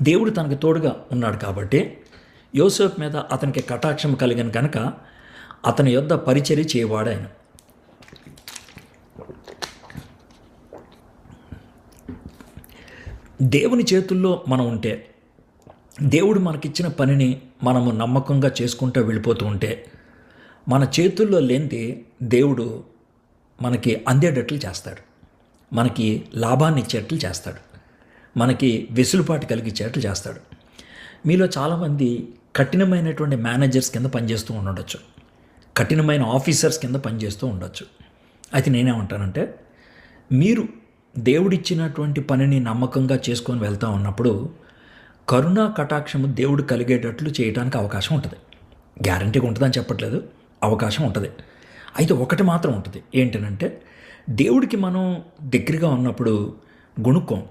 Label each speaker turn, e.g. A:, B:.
A: దేవుడు తనకు తోడుగా ఉన్నాడు కాబట్టి యోసేపు మీద అతనికి కటాక్షం కలిగిన కనుక అతని యొద్ద పరిచర్య చేయవాడు ఆయన. దేవుని చేతుల్లో మనం ఉంటే, దేవుడు మనకిచ్చిన పనిని మనము నమ్మకంగా చేసుకుంటూ వెళ్ళిపోతూ ఉంటే, మన చేతుల్లో లేనిది దేవుడు మనకి అందేటట్లు చేస్తాడు, మనకి లాభాన్ని ఇచ్చేట్లు చేస్తాడు, మనకి వెసులుబాటు కలిగించేట్లు చేస్తాడు. మీలో చాలామంది కఠినమైనటువంటి మేనేజర్స్ కింద పనిచేస్తూ ఉండొచ్చు, కఠినమైన ఆఫీసర్స్ కింద పనిచేస్తూ ఉండొచ్చు. అయితే నేనేమంటానంటే, మీరు దేవుడిచ్చినటువంటి పనిని నమ్మకంగా చేసుకొని వెళ్తూ ఉన్నప్పుడు కరుణా కటాక్షము దేవుడు కలిగేటట్లు చేయడానికి అవకాశం ఉంటుంది. గ్యారంటీగా ఉంటుందని చెప్పట్లేదు, అవకాశం ఉంటుంది. అయితే ఒకటి మాత్రం ఉంటుంది, ఏంటంటే దేవుడికి మనం దగ్గరగా ఉన్నప్పుడు గొణుక్కోం.